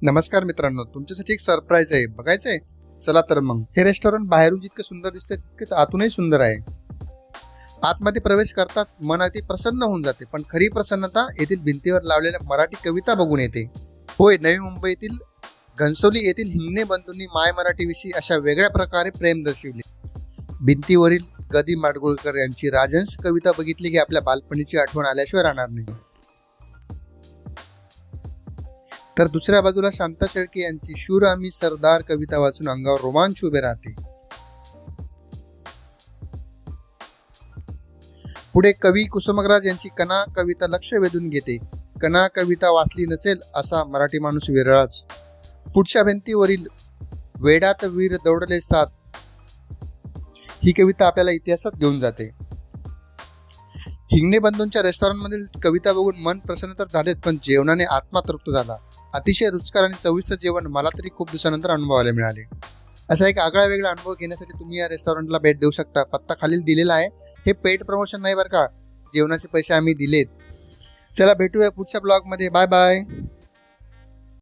नमस्कार मित्रांनो, तुमच्यासाठी एक सरप्राईज आहे. बघायचंय? चला तर मग. हे रेस्टॉरंट बाहेरून जितकं सुंदर दिसतंय तितकंच आतूनही सुंदर आहे. आतमध्ये प्रवेश करताच मन अगदी प्रसन्न होऊन जाते, पण खरी प्रसन्नता येथील भिंतीवर लावलेल्या मराठी कविता बघून येते. होय, नवी मुंबईतील घनसोली येथील हिंगणे बंधूंनी माय मराठीविषयी अशा वेगळ्या प्रकारे प्रेम दर्शविले. भिंतीवरील गदी माडगुळकर यांची राजहंस कविता बघितली की आपल्या बालपणीची आठवण आल्याशिवाय राहणार नाही. तर दुसऱ्या बाजूला शांता शेळके यांची शूर आम्ही सरदार कविता वाचून अंगावर रोमांच उभे राहते. पुढे कवी कुसुमाग्रज यांची कणा कविता लक्ष वेधून घेते. कणा कविता वाचली नसेल असा मराठी माणूस विरळाच. पुढच्या भिंतीवरील वेडात वीर दौडले सात ही कविता आपल्याला इतिहासात घेऊन जाते. हिंगणे बंधूंच्या रेस्टॉरंटमधील कविता बघून मन प्रसन्न तर झालेत, पण जेवणाने आत्मा तृप्त झाला. अतिशय रुचकर आणि चविष्ट जेवण मला तरी खूप दिवसानंतर अनुभवायला मिळाले. असा एक आगळा वेगळा अनुभव घेण्यासाठी तुम्ही या रेस्टॉरंटला भेट देऊ शकता. पत्ता खालील दिलेला आहे. हे पेड प्रमोशन नाही बरं का, जेवणाचे पैसे आम्ही दिलेत. चला भेटूया पुढच्या ब्लॉगमध्ये. Bye bye.